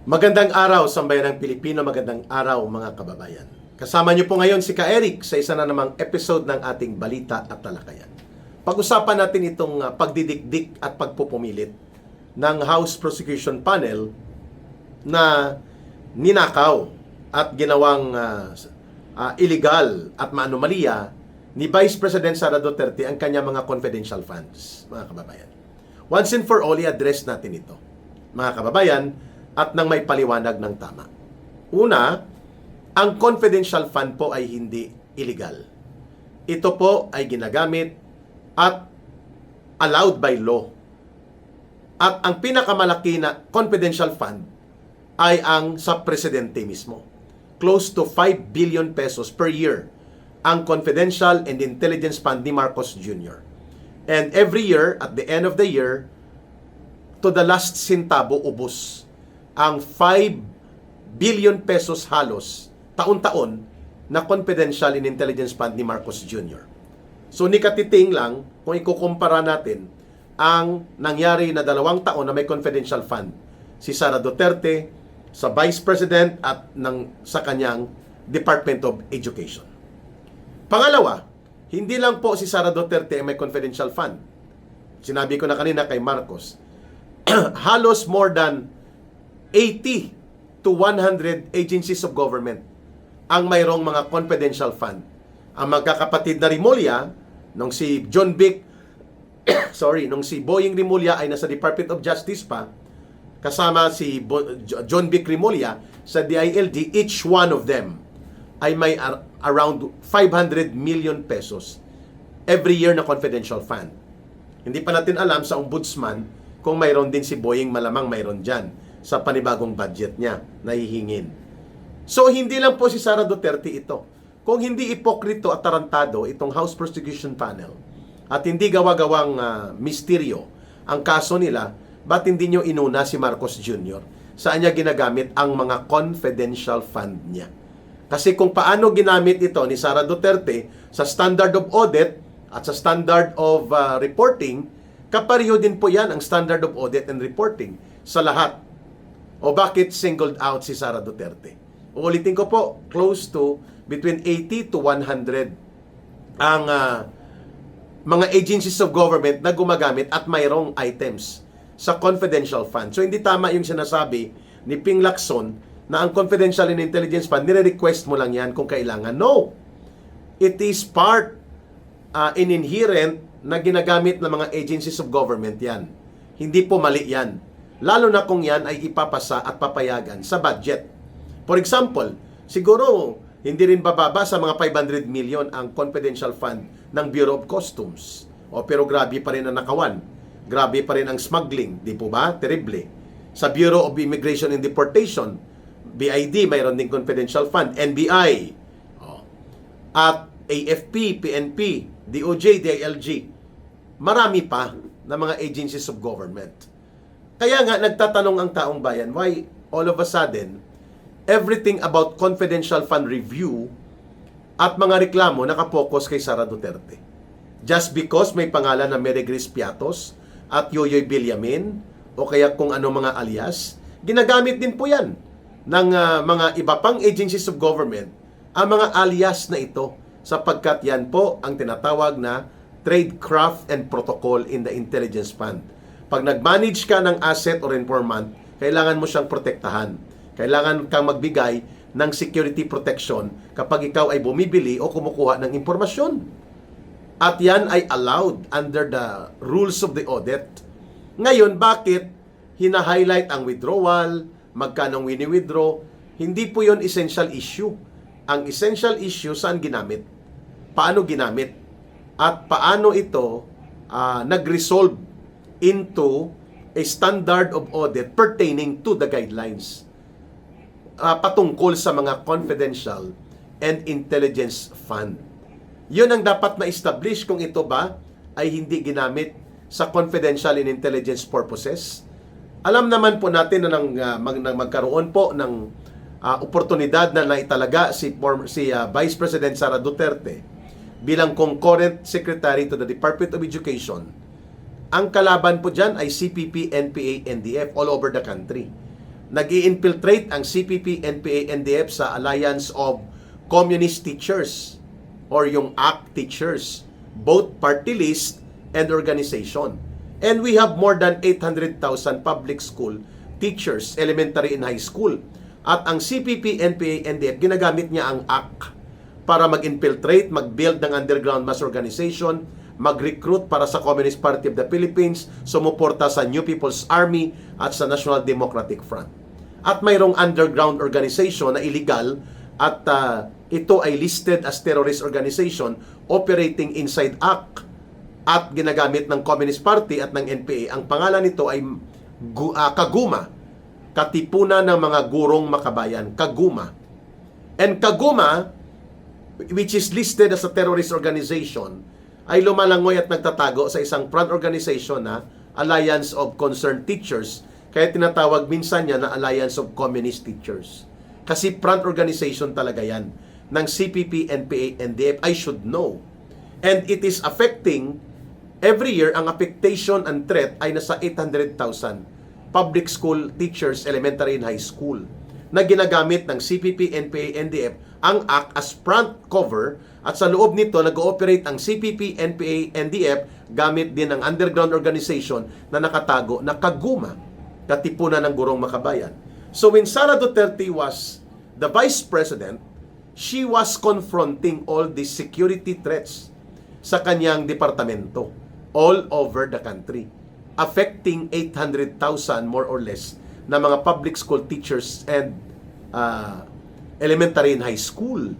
Magandang araw, sambayan ng Pilipino. Magandang araw, mga kababayan. Kasama niyo po ngayon si Ka Eric sa isa na namang episode ng ating Balita at Talakayan. Pag-usapan natin itong pagdidikdik at pagpupumilit ng House Prosecution Panel na ninakaw at ginawang illegal at maanomalya ni Vice President Sara Duterte ang kanyang mga confidential funds, mga kababayan. Once and for all, i-address natin ito, mga kababayan, at nang may paliwanag ng tama. Una, ang confidential fund po ay hindi illegal. Ito po ay ginagamit at allowed by law. At ang pinakamalaki na confidential fund ay ang sa presidente mismo. Close to 5 billion pesos per year ang confidential and intelligence fund ni Marcos Jr. And every year, at the end of the year, to the last centavo ubos ang 5 billion pesos halos taon-taon na confidential in intelligence fund ni Marcos Jr. So ni katiting lang kung ikukumpara natin ang nangyari na 2 taon na may confidential fund si Sara Duterte sa Vice President at sa kanyang Department of Education. Pangalawa, hindi lang po si Sara Duterte ay may confidential fund. Sinabi ko na kanina kay Marcos, halos more than 80 to 100 agencies of government ang mayroong mga confidential fund. Ang magkakapatid na Rimulya, nung si John Vic, nung si Boying Rimulya ay nasa Department of Justice pa, kasama si John Vic Rimulya sa DILG, each one of them ay may around 500 million pesos every year na confidential fund. Hindi pa natin alam sa ombudsman kung mayroon din si Boying, malamang mayroon dyan sa panibagong budget niya na hihingin. So, hindi lang po si Sara Duterte ito. Kung hindi ipokrito at tarantado itong House Prosecution Panel at hindi gawa-gawang misteryo ang kaso nila, ba't hindi nyo inuna si Marcos Jr.? Saan niya ginagamit ang mga confidential fund niya? Kasi kung paano ginamit ito ni Sara Duterte sa standard of audit at sa standard of reporting, kapareho din po yan ang standard of audit and reporting sa lahat. O bakit singled out si Sara Duterte? Uulitin ko po, close to between 80 to 100 ang mga agencies of government na gumagamit at mayroong items sa confidential fund. So hindi tama yung sinasabi ni Ping Lacson na ang confidential and intelligence fund, nire-request mo lang yan kung kailangan. No! It is part inherent na ginagamit ng mga agencies of government yan. Hindi po mali yan. Lalo na kung yan ay ipapasa at papayagan sa budget. For example, siguro hindi rin bababa sa mga 500 million ang confidential fund ng Bureau of Customs. Pero grabe pa rin ang nakawan. Grabe pa rin ang smuggling. Di po ba? Terrible. Sa Bureau of Immigration and Deportation, BID, mayroon din confidential fund. NBI. At AFP, PNP, DOJ, DILG. Marami pa na mga agencies of government. Kaya nga, nagtatanong ang taong bayan, why all of a sudden, everything about confidential fund review at mga reklamo nakapokus kay Sara Duterte? Just because may pangalan na Mary Grace Piatos at Yoyoy Villamin o kaya kung ano mga alias, ginagamit din po yan ng mga iba pang agencies of government ang mga alias na ito sapagkat yan po ang tinatawag na tradecraft and protocol in the intelligence fund. Pag nag-manage ka ng asset or informant, kailangan mo siyang protektahan. Kailangan kang magbigay ng security protection kapag ikaw ay bumibili o kumukuha ng impormasyon. At yan ay allowed under the rules of the audit. Ngayon, bakit hina-highlight ang withdrawal, magkano wini-withdraw? Hindi po yon essential issue. Ang essential issue, saan ginamit? Paano ginamit? At paano ito nag-resolve into a standard of audit pertaining to the guidelines patungkol sa mga confidential and intelligence fund. Yun ang dapat na-establish kung ito ba ay hindi ginamit sa confidential and intelligence purposes. Alam naman po natin na magkaroon po ng oportunidad na naitalaga si Vice President Sara Duterte bilang concurrent secretary to the Department of Education. Ang kalaban po dyan ay CPP, NPA, NDF all over the country. nag-i-infiltrate ang CPP, NPA, NDF sa Alliance of Communist Teachers or yung ACT teachers, both party list and organization. And we have more than 800,000 public school teachers, elementary and high school. At ang CPP, NPA, NDF, ginagamit niya ang ACT para mag-infiltrate, mag-build ng underground mass organization, mag-recruit para sa Communist Party of the Philippines, sumuporta sa New People's Army at sa National Democratic Front. At mayroong underground organization na illegal at ito ay listed as terrorist organization operating inside ACT at ginagamit ng Communist Party at ng NPA. Ang pangalan nito ay Kaguma, Katipunan ng mga Gurong Makabayan, Kaguma. And Kaguma, which is listed as a terrorist organization, ay lumalangoy at nagtatago sa isang front organization na Alliance of Concerned Teachers, kaya tinatawag minsan niya na Alliance of Communist Teachers. Kasi front organization talaga yan ng CPP, NPA, NDF. I should know. And it is affecting, every year, ang affectation and threat ay nasa 800,000 public school teachers, elementary and high school, na ginagamit ng CPP, NPA, NDF ang ACT as front cover, at sa loob nito nag-ooperate ang CPP, NPA, NDF gamit din ng underground organization na nakatago na Kaguma, Katipunan ng Gurong Makabayan. So when Sara Duterte was the Vice President, she was confronting all these security threats sa kanyang departamento all over the country, affecting 800,000 more or less na mga public school teachers and elementary and high school.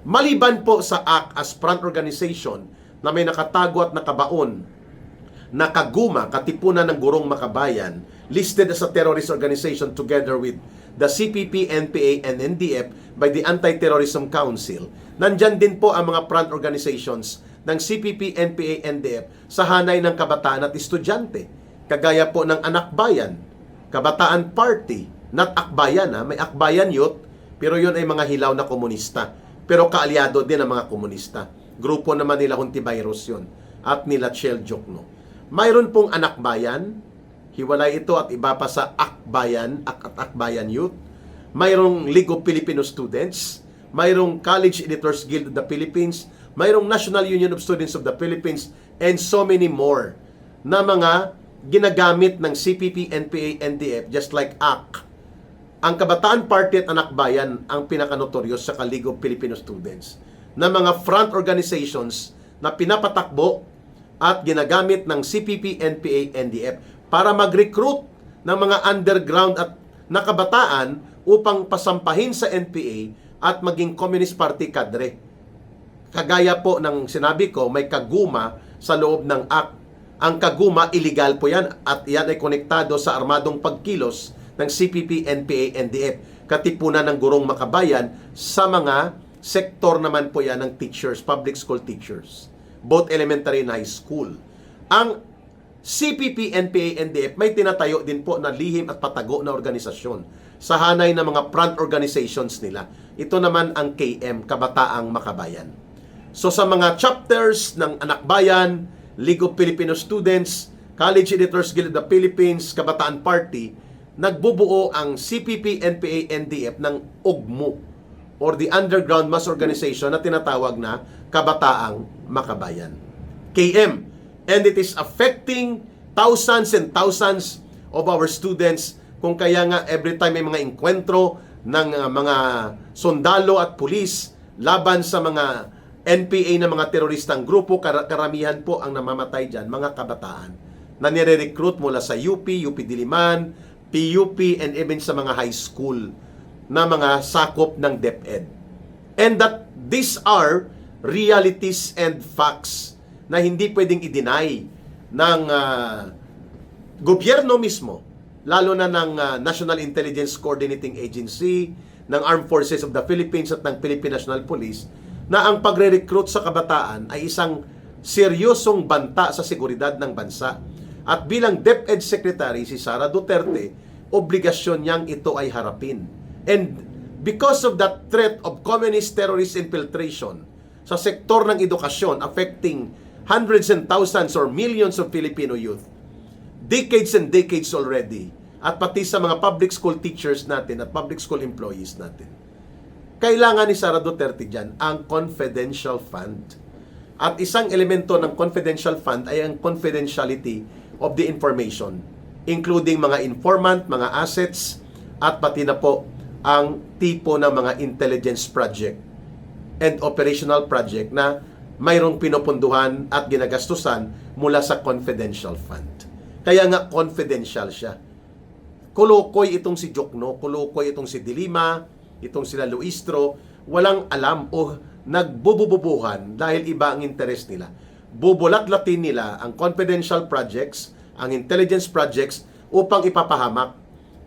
Maliban po sa ACT as front organization na may nakatago at nakabaon na Kaguma, Katipunan ng Gurong Makabayan, listed as a terrorist organization together with the CPP, NPA, and NDF by the Anti-Terrorism Council. Nandyan din po ang mga front organizations ng CPP, NPA, NDF sa hanay ng kabataan at estudyante. Kagaya po ng Anak Bayan, Kabataan Party, not Akbayan, may Akbayan Youth, pero yun ay mga hilaw na komunista. Pero kaalyado din ang mga komunista. Grupo naman nila Hontiveros yun at nila Chel Jokno. Mayroon pong Anak Bayan, hiwalay ito at iba pa sa Akbayan at Akbayan Youth. Mayroong League of Filipino Students, mayroong College Editors Guild of the Philippines, mayroong National Union of Students of the Philippines, and so many more na mga ginagamit ng CPP, NPA, NDF, just like ACT. Ang Kabataan Party at Anak Bayan ang pinakanotoryos sa League of Filipino Students na mga front organizations na pinapatakbo at ginagamit ng CPP, NPA, NDF para mag-recruit ng mga underground at nakabataan upang pasampahin sa NPA at maging Communist Party cadre. Kagaya po ng sinabi ko, may Kaguma sa loob ng ACT. Ang Kaguma, illegal po yan at yan ay konektado sa armadong pagkilos ng CPP, NPA, NDF. Katipunan ng Gurong Makabayan sa mga sektor naman po yan ng teachers, public school teachers, both elementary and high school. Ang CPP, NPA, NDF may tinatayo din po na lihim at patago na organisasyon sa hanay ng mga front organizations nila. Ito naman ang KM, Kabataang Makabayan. So sa mga chapters ng Anak Bayan, League of Filipino Students, College Editors Guild of the Philippines, Kabataan Party, nagbubuo ang CPP, NPA, NDF ng UGMO or the Underground Mass Organization na tinatawag na Kabataang Makabayan, KM. And it is affecting thousands and thousands of our students. Kung kaya nga every time may mga enkwentro ng mga sundalo at pulis laban sa mga NPA na mga teroristang grupo, karamihan po ang namamatay dyan, mga kabataan na nire-recruit mula sa UP, UP Diliman, PUP, and even sa mga high school na mga sakop ng DepEd. And that these are realities and facts na hindi pwedeng i-deny ng gobyerno mismo, lalo na ng National Intelligence Coordinating Agency, ng Armed Forces of the Philippines at ng Philippine National Police, na ang pagre-recruit sa kabataan ay isang seryosong banta sa seguridad ng bansa. At bilang DepEd Secretary si Sara Duterte, obligasyon niyang ito ay harapin. And because of that threat of communist terrorist infiltration sa sektor ng edukasyon affecting hundreds and thousands or millions of Filipino youth, decades and decades already, at pati sa mga public school teachers natin at public school employees natin. Kailangan ni Sara Duterte dyan ang confidential fund. At isang elemento ng confidential fund ay ang confidentiality of the information, including mga informant, mga assets, at pati na po ang tipo ng mga intelligence project and operational project na mayroong pinupunduhan at ginagastusan mula sa confidential fund. Kaya nga confidential siya. Kulukoy itong si Jokno, kulukoy itong si Dilima, itong sila Luistro, walang alam o nagbubububuhan dahil iba ang interes nila. Bubulat-latin nila ang confidential projects, ang intelligence projects upang ipapahamak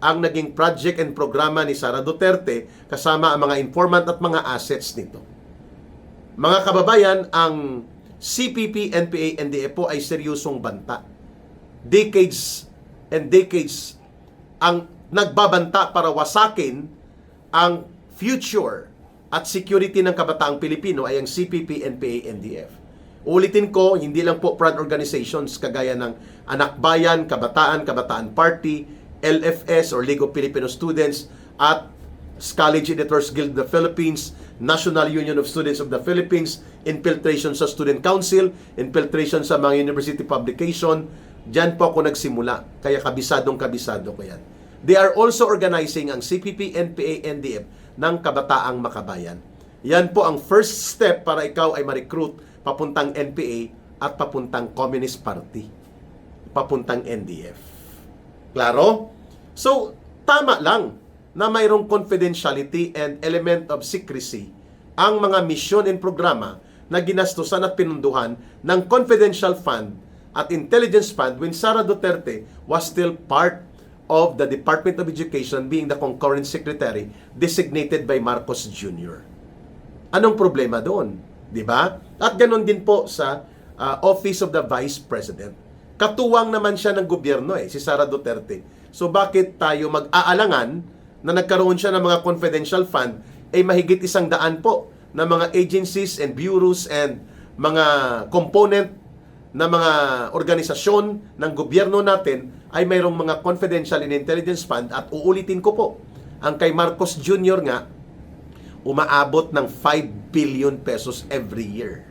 ang naging project and programa ni Sara Duterte kasama ang mga informant at mga assets nito. Mga kababayan, ang CPP, NPA, NDF po ay seryosong banta. Decades and decades ang nagbabanta para wasakin ang future at security ng kabataang Pilipino ay ang CPP, NPA, NDF. Ulitin ko, hindi lang po front organizations kagaya ng Anak Bayan, Kabataan Party, LFS or League of Filipino Students at College Editors Guild of the Philippines, National Union of Students of the Philippines, infiltration sa Student Council, infiltration sa mga university publication. Diyan po ako nagsimula, kaya kabisado ko yan. They are also organizing ang CPP, NPA, NDF ng Kabataang Makabayan. Yan po ang first step para ikaw ay ma-recruit papuntang NPA at papuntang Communist Party, papuntang NDF. Klaro? So, tama lang na mayroong confidentiality and element of secrecy ang mga misyon and programa na ginastusan at pinunduhan ng confidential fund at intelligence fund when Sara Duterte was still part of the Department of Education being the concurrent secretary designated by Marcos Jr. Anong problema doon? Di ba? At ganoon din po sa Office of the Vice President. Katuwang naman siya ng gobyerno si Sara Duterte. So bakit tayo mag-aalangan na nagkaroon siya ng mga confidential fund mahigit 100 po na mga agencies and bureaus and mga component na mga organisasyon ng gobyerno natin ay mayroong mga confidential and intelligence fund at uulitin ko po, ang kay Marcos Jr. nga umaabot ng 5 billion pesos every year.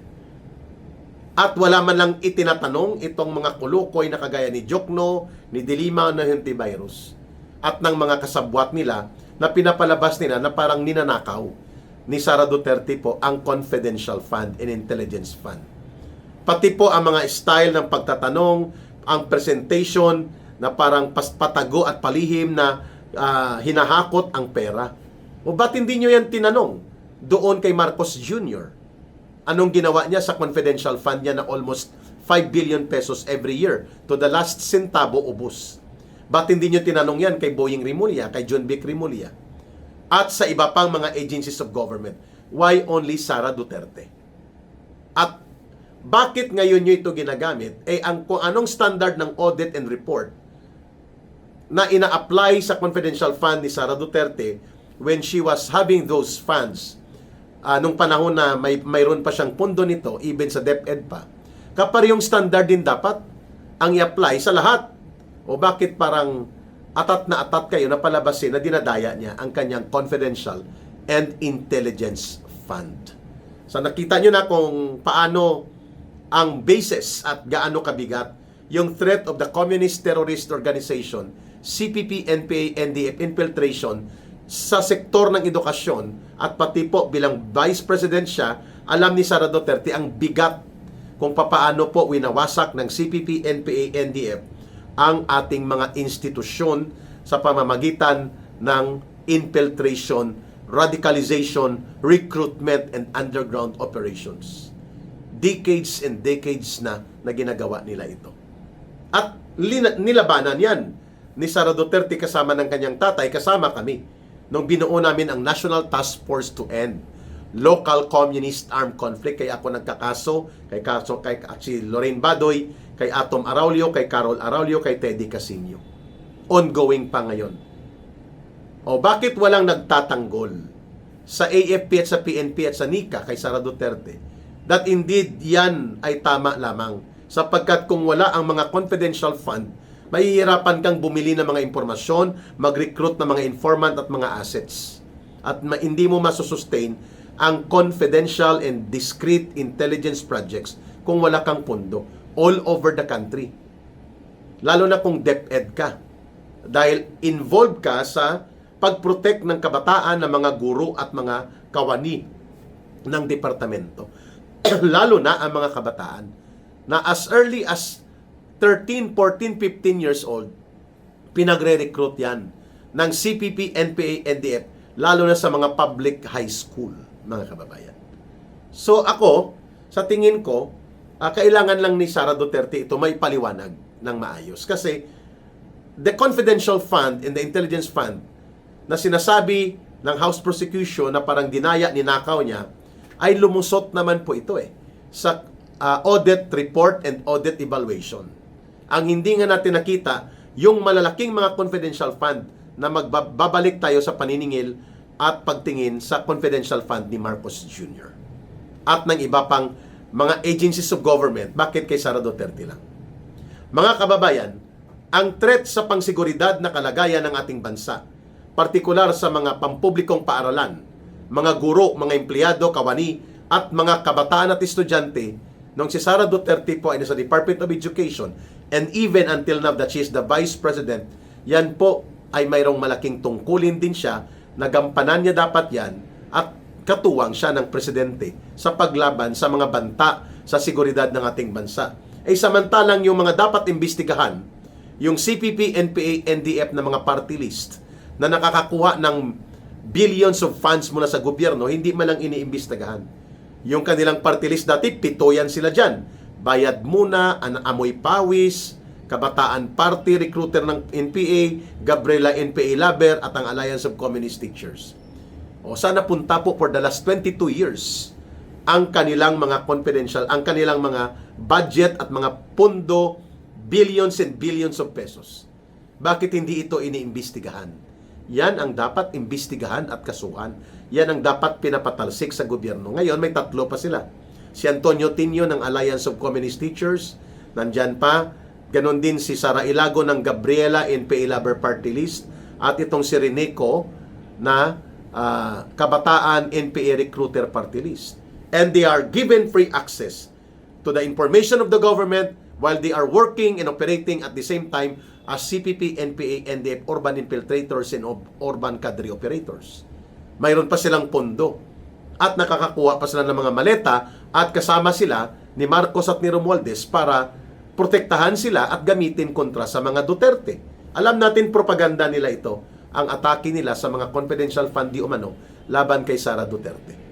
At wala man lang itinatanong itong mga kulukoy na kagaya ni Jokno, ni Dilima, na Hontiveros at ng mga kasabwat nila na pinapalabas nila na parang ninanakaw ni Sara Duterte po ang confidential fund and intelligence fund. Pati po ang mga style ng pagtatanong, ang presentation na parang patago at palihim na hinahakot ang pera. O ba't hindi nyo yan tinanong doon kay Marcos Jr.? Anong ginawa niya sa confidential fund niya na almost 5 billion pesos every year? To the last centavo, ubos. Ba't hindi nyo tinanong yan kay Boying Rimulya, kay John Vic Rimulya? At sa iba pang mga agencies of government? Why only Sara Duterte? At bakit ngayon nyo ito ginagamit? Kung anong standard ng audit and report na ina-apply sa confidential fund ni Sara Duterte when she was having those funds, nung panahon na mayroon pa siyang pondo nito, even sa DepEd pa, kaparehong standard din dapat ang i-apply sa lahat. O bakit parang atat na atat kayo na palabasin na dinadaya niya ang kanyang confidential and intelligence fund? So nakita nyo na kung paano ang basis at gaano kabigat yung threat of the Communist Terrorist Organization, CPP, NPA, NDF infiltration sa sektor ng edukasyon at pati po bilang Vice President siya, alam ni Sara Duterte ang bigat kung papaano po winawasak ng CPP, NPA, NDF ang ating mga institusyon sa pamamagitan ng infiltration, radicalization, recruitment, and underground operations. Decades and decades na ginagawa nila ito. At nilabanan yan ni Sara Duterte kasama ng kanyang tatay, kasama kami nung binuo namin ang National Task Force to End Local Communist Armed Conflict. Kaya ako nagkakaso kay si Lorraine Badoy, kay Atom Araulio, kay Carol Araulio, kay Teddy Casino. Ongoing pa ngayon. O bakit walang nagtatanggol sa AFP at sa PNP at sa NICA kay Sara Duterte? That indeed yan ay tama lamang, sapagkat kung wala ang mga confidential fund Mahihirapan kang bumili ng mga impormasyon, mag-recruit ng mga informant at mga assets. At hindi mo masusustain ang confidential and discreet intelligence projects kung wala kang pondo all over the country. Lalo na kung DepEd ka. Dahil involved ka sa pag-protect ng kabataan ng mga guro at mga kawani ng departamento. Lalo na ang mga kabataan na as early as 13, 14, 15 years old, pinagre-recruit yan ng CPP, NPA, NDF, lalo na sa mga public high school, mga kababayan. So ako, sa tingin ko, kailangan lang ni Sara Duterte ito may paliwanag ng maayos. Kasi the confidential fund and the intelligence fund na sinasabi ng House Prosecution na parang dinaya, ninakaw niya, ay lumusot naman po ito sa audit report and audit evaluation. Ang hindi nga natin nakita, yung malalaking mga confidential fund na magbabalik tayo sa paniningil at pagtingin sa confidential fund ni Marcos Jr. At ng iba pang mga agencies of government. Bakit kay Sara Duterte lang? Mga kababayan, ang threat sa pangsiguridad na kalagayan ng ating bansa, partikular sa mga pampublikong paaralan, mga guro, mga empleyado, kawani, at mga kabataan at estudyante, nung si Sara Duterte po ay nasa Department of Education, and even until now that she is the Vice President, yan po ay mayroong malaking tungkulin din siya, nagampanan niya dapat yan, at katuwang siya ng Presidente sa paglaban sa mga banta sa seguridad ng ating bansa. Samantalang yung mga dapat imbestigahan, yung CPP, NPA, NDF na mga party list, na nakakakuha ng billions of funds mula sa gobyerno, hindi man lang iniimbestigahan. Yung kanilang party list dati, 7 yan sila dyan. Bayad muna, amoy pawis, Kabataan Party, recruiter ng NPA, Gabriela NPA Laber, at ang Alliance of Communist Teachers. O sana punta po for the last 22 years ang kanilang mga confidential, ang kanilang mga budget at mga pondo, billions and billions of pesos. Bakit hindi ito iniimbestigahan? Yan ang dapat imbestigahan at kasuhan. Yan ang dapat pinapatalsik sa gobyerno. Ngayon, may 3 pa sila. Si Antonio Tinio ng Alliance of Communist Teachers, nandyan pa. Ganon din si Sara Ilago ng Gabriela NPA Laber Party List. At itong si Reneco na Kabataan NPA Recruiter Party List. And they are given free access to the information of the government while they are working and operating at the same time as CPP, NPA, NDF, urban infiltrators and urban cadre operators. Mayroon pa silang pondo at nakakakuha pa sila ng mga maleta at kasama sila ni Marcos at ni Romualdez para protektahan sila at gamitin kontra sa mga Duterte. Alam natin propaganda nila ito, ang atake nila sa mga confidential fund di umano laban kay Sara Duterte.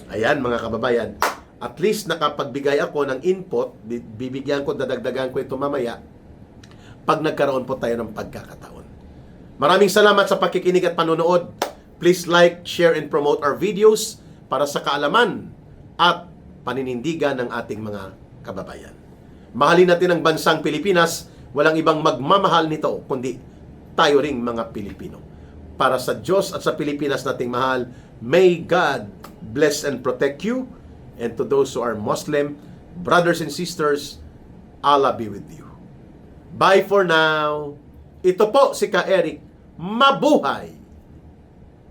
Ayan mga kababayan, at least nakapagbigay ako ng input, bibigyan ko, dadagdagan ko ito mamaya pag nagkaroon po tayo ng pagkakataon. Maraming salamat sa pakikinig at panonood. Please like, share, and promote our videos para sa kaalaman at paninindigan ng ating mga kababayan. Mahalin natin ang bansang Pilipinas, walang ibang magmamahal nito, kundi tayo ring mga Pilipino. Para sa Diyos at sa Pilipinas nating mahal, may God bless and protect you. And to those who are Muslim, brothers and sisters, Allah be with you. Bye for now. Ito po si Ka Eric. Mabuhay!